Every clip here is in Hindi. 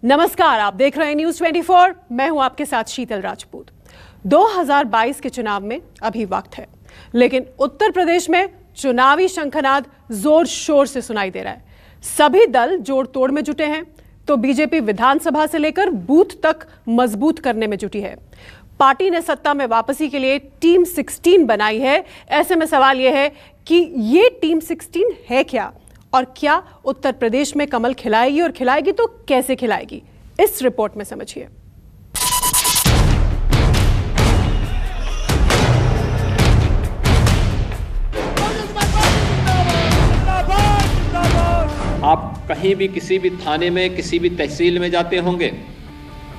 नमस्कार, आप देख रहे हैं न्यूज 24। मैं हूं आपके साथ शीतल राजपूत। 2022 के चुनाव में अभी वक्त है, लेकिन उत्तर प्रदेश में चुनावी शंखनाद जोर शोर से सुनाई दे रहा है। सभी दल जोड़ तोड़ में जुटे हैं, तो बीजेपी विधानसभा से लेकर बूथ तक मजबूत करने में जुटी है। पार्टी ने सत्ता में वापसी के लिए टीम 16 बनाई है। ऐसे में सवाल यह है कि ये टीम 16 है क्या, और क्या उत्तर प्रदेश में कमल खिलाएगी, और खिलाएगी तो कैसे खिलाएगी, इस रिपोर्ट में समझिए। आप कहीं भी किसी भी थाने में किसी भी तहसील में जाते होंगे,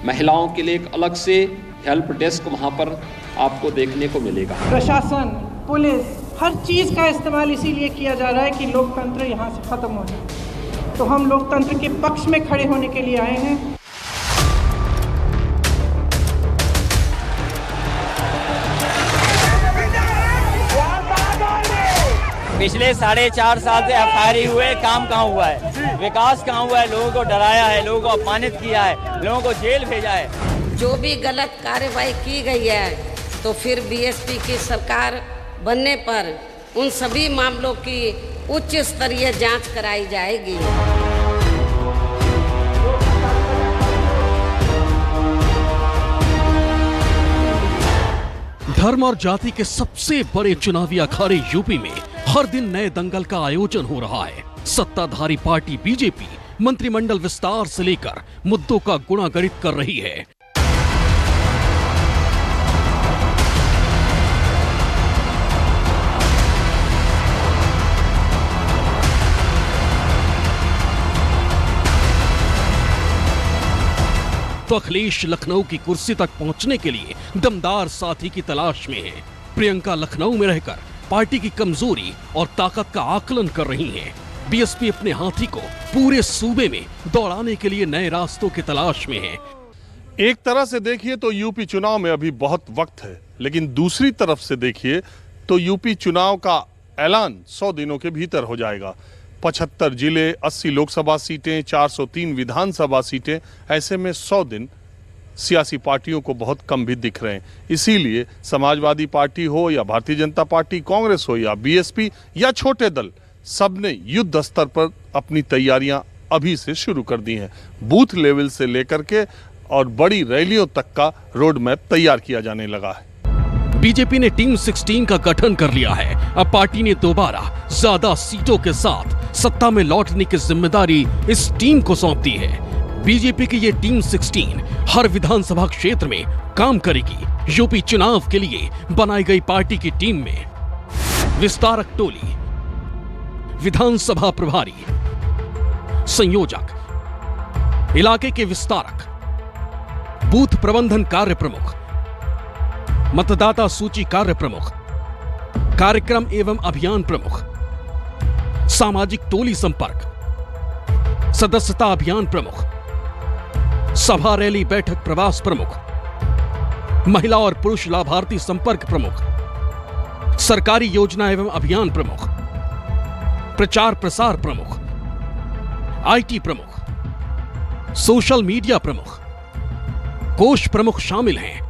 महिलाओं के लिए एक अलग से हेल्प डेस्क वहां पर आपको देखने को मिलेगा। प्रशासन, पुलिस, हर चीज़ का इस्तेमाल इसीलिए किया जा रहा है कि लोकतंत्र यहाँ से खत्म हो जाए। तो हम लोकतंत्र के पक्ष में खड़े होने के लिए आए हैं। पिछले 4.5 साल से एफआईआर हुए, काम कहाँ हुआ है, विकास कहाँ हुआ है? लोगों को डराया है, लोगों को अपमानित किया है, लोगों को जेल भेजा है। जो भी गलत कार्रवाई की गई है, तो फिर बीएसपी की सरकार बनने पर उन सभी मामलों की उच्च स्तरीय जांच कराई जाएगी। धर्म और जाति के सबसे बड़े चुनावी अखाड़े यूपी में हर दिन नए दंगल का आयोजन हो रहा है। सत्ताधारी पार्टी बीजेपी मंत्रिमंडल विस्तार से लेकर मुद्दों का गुणागणित कर रही है। तो अखिलेश लखनऊ की कुर्सी तक पहुंचने के लिए दमदार साथी की तलाश में है। प्रियंका लखनऊ में रहकर पार्टी की कमजोरी और ताकत का आकलन कर रही हैं। बीएसपी अपने हाथी को पूरे सूबे में दौड़ाने के लिए नए रास्तों की तलाश में है। एक तरह से देखिए तो यूपी चुनाव में अभी बहुत वक्त है, लेकिन दूसरी तरफ से देखिए तो यूपी चुनाव का ऐलान 100 दिनों के भीतर हो जाएगा। 75 जिले, 80 लोकसभा सीटें, 403 विधानसभा सीटें, ऐसे में 100 दिन सियासी पार्टियों को बहुत कम भी दिख रहे हैं। इसीलिए समाजवादी पार्टी हो या भारतीय जनता पार्टी, कांग्रेस हो या बीएसपी या छोटे दल, सबने युद्ध स्तर पर अपनी तैयारियां अभी से शुरू कर दी हैं। बूथ लेवल से लेकर के और बड़ी रैलियों तक का रोड मैप तैयार किया जाने लगा है। बीजेपी ने टीम 16 का गठन कर लिया है। अब पार्टी ने दोबारा ज्यादा सीटों के साथ सत्ता में लौटने की जिम्मेदारी इस टीम को सौंप दी है। बीजेपी की ये टीम 16 हर विधानसभा क्षेत्र में काम करेगी। यूपी चुनाव के लिए बनाई गई पार्टी की टीम में विस्तारक टोली, विधानसभा प्रभारी, संयोजक, इलाके के विस्तारक, बूथ प्रबंधन कार्य प्रमुख, मतदाता सूची कार्य प्रमुख, कार्यक्रम एवं अभियान प्रमुख, सामाजिक टोली संपर्क, सदस्यता अभियान प्रमुख, सभा रैली बैठक प्रवास प्रमुख, महिला और पुरुष लाभार्थी संपर्क प्रमुख, सरकारी योजना एवं अभियान प्रमुख, प्रचार प्रसार प्रमुख, आईटी प्रमुख, सोशल मीडिया प्रमुख, कोष प्रमुख शामिल हैं,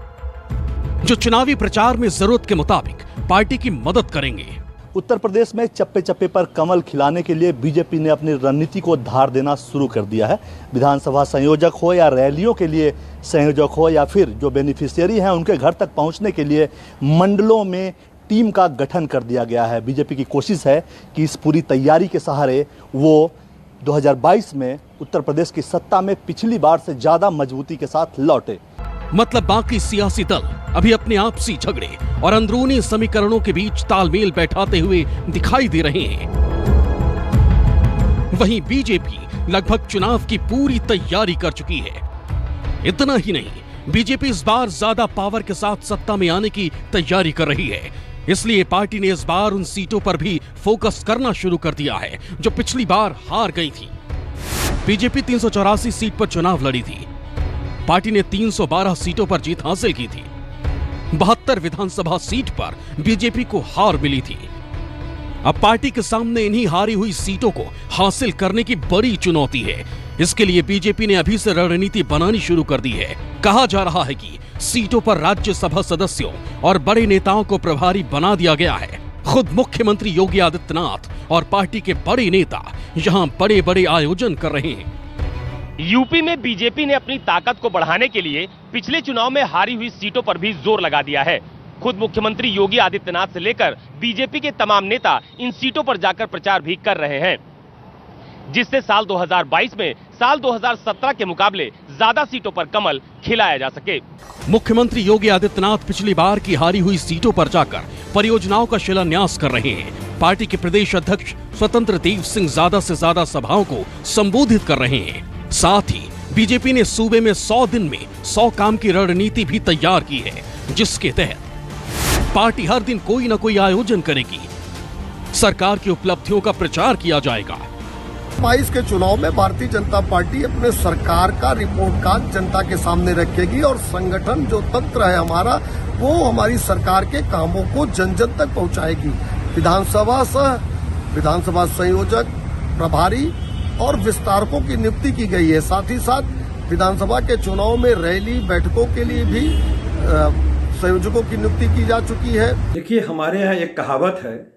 जो चुनावी प्रचार में जरूरत के मुताबिक पार्टी की मदद करेंगे। उत्तर प्रदेश में चप्पे चप्पे पर कमल खिलाने के लिए बीजेपी ने अपनी रणनीति को धार देना शुरू कर दिया है। विधानसभा संयोजक हो या रैलियों के लिए संयोजक हो, या फिर जो बेनिफिशियरी हैं उनके घर तक पहुंचने के लिए मंडलों में टीम का गठन कर दिया गया है। बीजेपी की कोशिश है कि इस पूरी तैयारी के सहारे वो 2022 में उत्तर प्रदेश की सत्ता में पिछली बार से ज्यादा मजबूती के साथ लौटे। मतलब बाकी सियासी दल अभी अपने आपसी झगड़े और अंदरूनी समीकरणों के बीच तालमेल बैठाते हुए दिखाई दे रहे हैं। वहीं बीजेपी लगभग चुनाव की पूरी तैयारी कर चुकी है। इतना ही नहीं, बीजेपी इस बार ज्यादा पावर के साथ सत्ता में आने की तैयारी कर रही है। इसलिए पार्टी ने इस बार उन सीटों पर भी फोकस करना शुरू कर दिया है जो पिछली बार हार गई थी। बीजेपी 384 सीट पर चुनाव लड़ी थी। पार्टी ने 312 सीटों पर जीत हासिल की थी। 72 विधानसभा सीट पर बीजेपी को हार मिली थी। अब पार्टी के सामने इन्हीं हारी हुई सीटों को हासिल करने की बड़ी चुनौती है। इसके लिए बीजेपी ने अभी से रणनीति बनानी शुरू कर दी है। कहा जा रहा है कि सीटों पर राज्यसभा सदस्यों और बड़े नेताओं को प्रभारी बना दिया गया है। खुद मुख्यमंत्री योगी आदित्यनाथ और पार्टी के बड़े नेता यहां बड़े बड़े आयोजन कर रहे हैं। यूपी में बीजेपी ने अपनी ताकत को बढ़ाने के लिए पिछले चुनाव में हारी हुई सीटों पर भी जोर लगा दिया है। खुद मुख्यमंत्री योगी आदित्यनाथ से लेकर बीजेपी के तमाम नेता इन सीटों पर जाकर प्रचार भी कर रहे हैं, जिससे साल 2022 में साल 2017 के मुकाबले ज्यादा सीटों पर कमल खिलाया जा सके। मुख्यमंत्री योगी आदित्यनाथ पिछली बार की हारी हुई सीटों पर जाकर परियोजनाओं का शिलान्यास कर रहे हैं। पार्टी के प्रदेश अध्यक्ष स्वतंत्र देव सिंह ज्यादा से ज्यादा सभाओं को संबोधित कर रहे हैं। साथ ही बीजेपी ने सूबे में 100 दिन में 100 काम की रणनीति भी तैयार की है, जिसके तहत पार्टी हर दिन कोई न कोई आयोजन करेगी। सरकार की उपलब्धियों का प्रचार किया जाएगा। 22 के चुनाव में भारतीय जनता पार्टी अपने सरकार का रिपोर्ट कार्ड जनता के सामने रखेगी और संगठन जो तंत्र है हमारा, वो हमारी सरकार के कामों को जन जन तक पहुंचाएगी। विधानसभा संयोजक, प्रभारी और विस्तारकों की नियुक्ति की गई है। साथ ही साथ विधानसभा के चुनाव में रैली बैठकों के लिए भी संयोजकों की नियुक्ति की जा चुकी है। देखिए, हमारे यहाँ एक कहावत है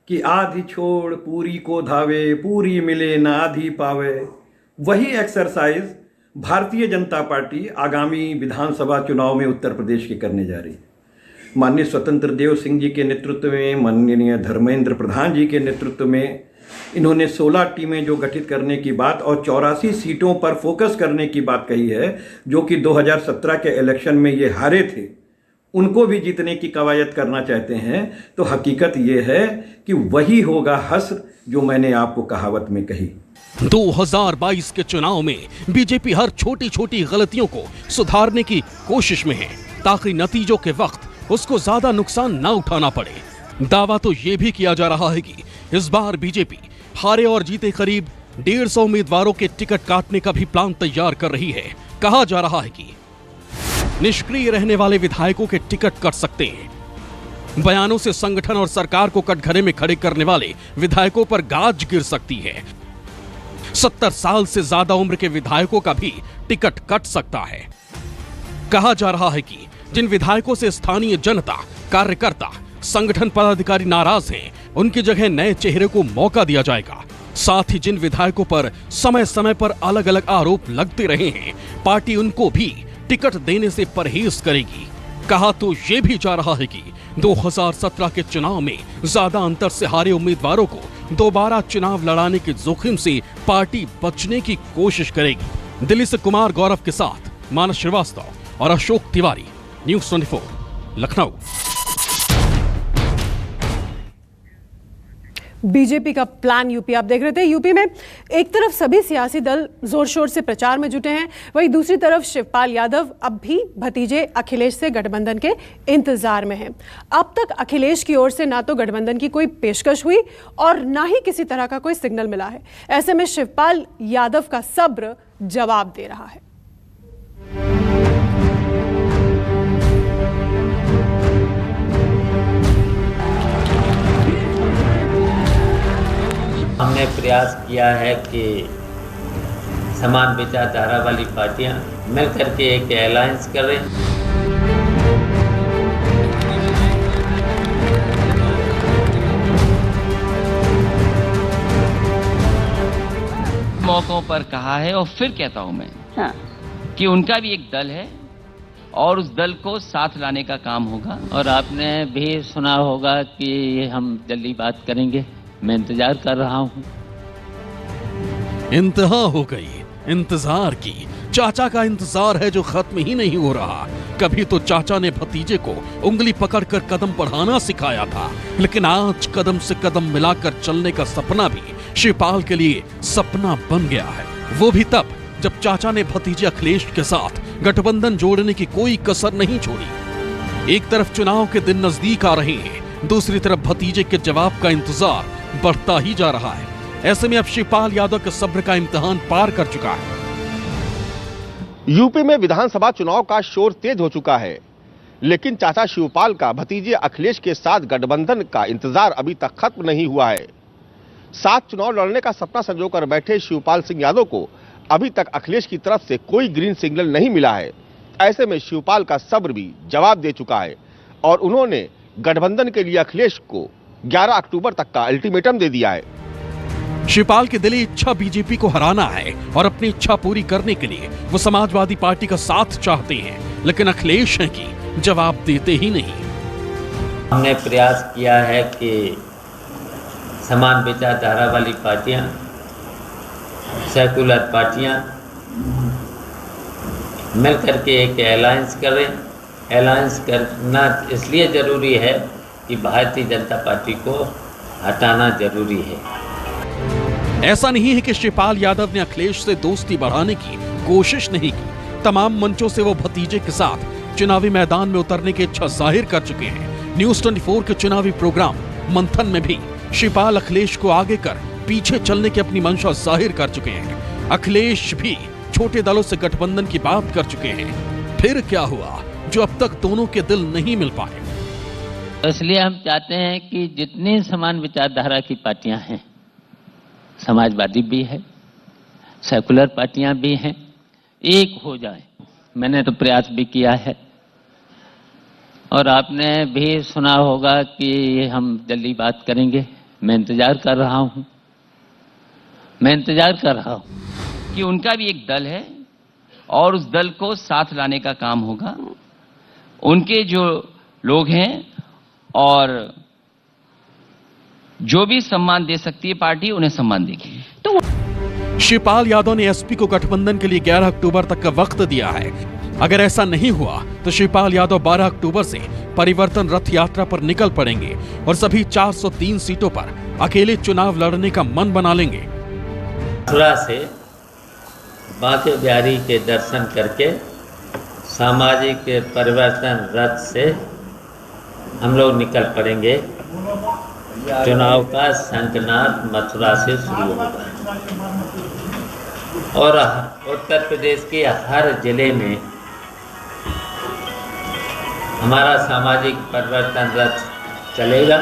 कि आधी छोड़ पूरी को धावे, पूरी मिले ना आधी पावे। वही एक्सरसाइज भारतीय जनता पार्टी आगामी विधानसभा चुनाव में उत्तर प्रदेश के करने जा रही है। माननीय स्वतंत्र देव सिंह जी के नेतृत्व में, माननीय धर्मेंद्र प्रधान जी के नेतृत्व में इन्होंने 16 टीमें जो गठित करने की बात और 84 सीटों पर फोकस करने की बात कही है, जो कि 2017 के इलेक्शन में ये हारे थे, उनको भी जीतने की कवायद करना चाहते हैं। तो हकीकत ये है कि वही होगा हश्र जो मैंने आपको कहावत में कही। 2022 के चुनाव में बीजेपी हर छोटी छोटी गलतियों को सुधारने की कोशिश में है, ताकि नतीजों के वक्त उसको ज्यादा नुकसान न उठाना पड़े। दावा तो ये भी किया जा रहा है कि इस बार बीजेपी हारे और जीते करीब 150 उम्मीदवारों के टिकट काटने का भी प्लान तैयार कर रही है। कहा जा रहा है कि निष्क्रिय रहने वाले विधायकों के टिकट कट सकते हैं। बयानों से संगठन और सरकार को कटघरे में खड़े करने वाले विधायकों पर गाज गिर सकती है। 70 साल से ज्यादा उम्र के विधायकों का भी टिकट कट सकता है। कहा जा रहा है कि जिन विधायकों से स्थानीय जनता, कार्यकर्ता, संगठन पदाधिकारी नाराज हैं, उनकी जगह नए चेहरे को मौका दिया जाएगा। साथ ही जिन विधायकों पर समय समय पर अलग अलग आरोप लगते रहे हैं, पार्टी उनको भी टिकट देने से परहेज करेगी। कहा तो ये भी जा रहा है कि 2017 के चुनाव में ज्यादा अंतर से हारे उम्मीदवारों को दोबारा चुनाव लड़ाने के जोखिम से पार्टी बचने की कोशिश करेगी। दिल्ली से कुमार गौरव के साथ मानस श्रीवास्तव और अशोक तिवारी, न्यूज़ 24, लखनऊ। बीजेपी का प्लान यूपी आप देख रहे थे। यूपी में एक तरफ सभी सियासी दल जोर शोर से प्रचार में जुटे हैं, वहीं दूसरी तरफ शिवपाल यादव अब भी भतीजे अखिलेश से गठबंधन के इंतजार में हैं। अब तक अखिलेश की ओर से ना तो गठबंधन की कोई पेशकश हुई और ना ही किसी तरह का कोई सिग्नल मिला है। ऐसे में शिवपाल यादव का सब्र जवाब दे रहा है। हमने प्रयास किया है कि समान विचारधारा वाली पार्टियां मिलकर के एक अलायंस करें। मौकों पर कहा है और फिर कहता हूं मैं कि उनका भी एक दल है और उस दल को साथ लाने का काम होगा। और आपने भी सुना होगा कि हम जल्दी बात करेंगे। मैं इंतजार कर रहा हूं। इंतहा हो गई इंतजार की। चाचा का इंतजार है जो खत्म ही नहीं हो रहा। कभी तो चाचा ने भतीजे को उंगली पकड़कर कदम बढ़ाना सिखाया था, लेकिन आज कदम से कदम मिलाकर चलने का सपना भी शिवपाल के लिए सपना बन गया है। वो भी तब जब चाचा ने भतीजे अखिलेश के साथ गठबंधन जोड़ने की कोई कसर नहीं छोड़ी। एक तरफ चुनाव के दिन नजदीक आ रहे हैं, दूसरी तरफ भतीजे के जवाब का इंतजार बढ़ता ही जा रहा है। ऐसे में अब शिवपाल यादव के सब्र का इम्तिहान पार कर चुका है। यूपी में विधानसभा चुनाव का शोर तेज हो चुका है, लेकिन चाचा शिवपाल का भतीजे अखिलेश के साथ गठबंधन का इंतजार अभी तक खत्म नहीं हुआ है। साथ चुनाव लड़ने का सपना संजोकर बैठे शिवपाल सिंह यादव को अभी तक अखिलेश की तरफ से कोई ग्रीन सिग्नल नहीं मिला है। ऐसे में शिवपाल का सब्र भी जवाब दे चुका है और उन्होंने गठबंधन के लिए अखिलेश को 11 अक्टूबर तक का अल्टीमेटम दे दिया है। शिवपाल की दिली इच्छा बीजेपी को हराना है और अपनी इच्छा पूरी करने के लिए वो समाजवादी पार्टी का साथ चाहते हैं, लेकिन अखिलेश हैं कि जवाब देते ही नहीं। हमने प्रयास किया है कि समान विचारधारा वाली पार्टियां, सेकुलर पार्टियां मिलकर के एक अलायंस करें। अलायंस करना इसलिए ज़रूरी है कि भारतीय जनता पार्टी को हटाना जरूरी है। ऐसा नहीं है कि शिवपाल यादव ने अखिलेश से दोस्ती बढ़ाने की कोशिश नहीं की। तमाम मंचों से वो भतीजे के साथ चुनावी मैदान में उतरने की इच्छा जाहिर कर चुके हैं। न्यूज़ 24 के चुनावी प्रोग्राम मंथन में भी शिवपाल अखिलेश को आगे कर पीछे चलने की अपनी मंशा जाहिर कर चुके हैं। अखिलेश भी छोटे दलों से गठबंधन की बात कर चुके हैं। फिर क्या हुआ जो अब तक दोनों के दिल नहीं मिल पाए? इसलिए हम चाहते हैं कि जितनी समान विचारधारा की पार्टियां हैं, समाजवादी भी है, सेकुलर पार्टियां भी हैं, एक हो जाए। मैंने तो प्रयास भी किया है और आपने भी सुना होगा कि हम जल्दी बात करेंगे। मैं इंतजार कर रहा हूं कि उनका भी एक दल है और उस दल को साथ लाने का काम होगा। उनके जो लोग हैं और जो भी सम्मान दे सकती है पार्टी, उन्हें सम्मान देगी। तो शिवपाल यादव ने एसपी को गठबंधन के लिए 11 अक्टूबर तक का वक्त दिया है। अगर ऐसा नहीं हुआ तो शिवपाल यादव 12 अक्टूबर से परिवर्तन रथ यात्रा पर निकल पड़ेंगे और सभी 403 सीटों पर अकेले चुनाव लड़ने का मन बना लेंगे। मथुरा से बांके बिहारी के दर्शन करके सामाजिक परिवर्तन रथ से हम लोग निकल पड़ेंगे। चुनाव का शंखनाद मथुरा से शुरू होगा और उत्तर प्रदेश के हर जिले में हमारा सामाजिक परिवर्तन रथ चलेगा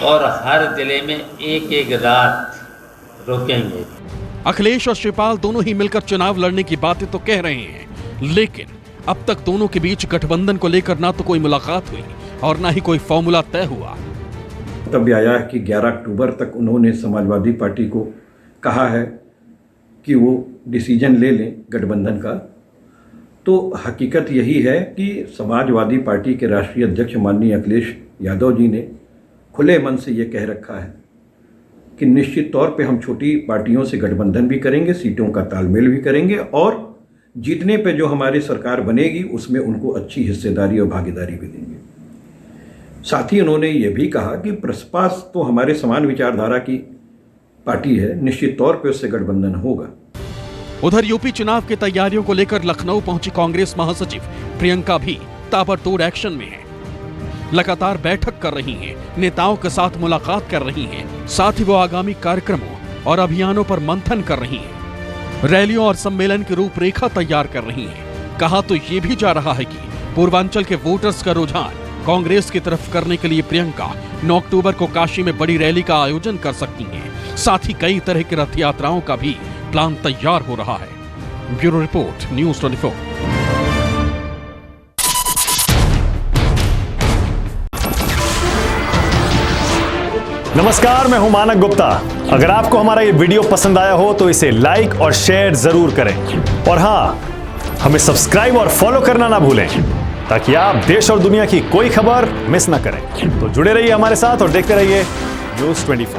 और हर जिले में एक एक रात रुकेंगे। अखिलेश और शिवपाल दोनों ही मिलकर चुनाव लड़ने की बातें तो कह रहे हैं, लेकिन अब तक दोनों के बीच गठबंधन को लेकर ना तो कोई मुलाकात हुई और ना ही कोई फॉर्मूला तय हुआ। तब आया है कि 11 अक्टूबर तक उन्होंने समाजवादी पार्टी को कहा है कि वो डिसीजन ले लें गठबंधन का। तो हकीकत यही है कि समाजवादी पार्टी के राष्ट्रीय अध्यक्ष माननीय अखिलेश यादव जी ने खुले मन से ये कह रखा है कि निश्चित तौर पे हम छोटी पार्टियों से गठबंधन भी करेंगे, सीटों का तालमेल भी करेंगे और जीतने पे जो हमारी सरकार बनेगी उसमें उनको अच्छी हिस्सेदारी और भागीदारी भी देंगे। साथ ही उन्होंने ये भी कहा कि प्रसपा तो हमारे समान विचारधारा की पार्टी है, निश्चित तौर पे उससे गठबंधन होगा। उधर यूपी चुनाव की तैयारियों को लेकर लखनऊ पहुंची कांग्रेस महासचिव प्रियंका भी ताबड़तोड़ एक्शन में है। लगातार बैठक कर रही हैं, नेताओं के साथ मुलाकात कर रही हैं, साथ ही वो आगामी कार्यक्रमों और अभियानों पर मंथन कर रही हैं। रैलियों और सम्मेलन की रूपरेखा तैयार कर रही हैं। कहा तो ये भी जा रहा है कि पूर्वांचल के वोटर्स का रुझान कांग्रेस की तरफ करने के लिए प्रियंका 9 अक्टूबर को काशी में बड़ी रैली का आयोजन कर सकती हैं। साथ ही कई तरह की रथ यात्राओं का भी प्लान तैयार हो रहा है। Bureau report, news 24। नमस्कार, मैं हूं मानक गुप्ता। अगर आपको हमारा ये वीडियो पसंद आया हो तो इसे लाइक और शेयर जरूर करें और हाँ, हमें सब्सक्राइब और फॉलो करना ना भूलें ताकि आप देश और दुनिया की कोई खबर मिस ना करें। तो जुड़े रहिए हमारे साथ और देखते रहिए न्यूज़ 24।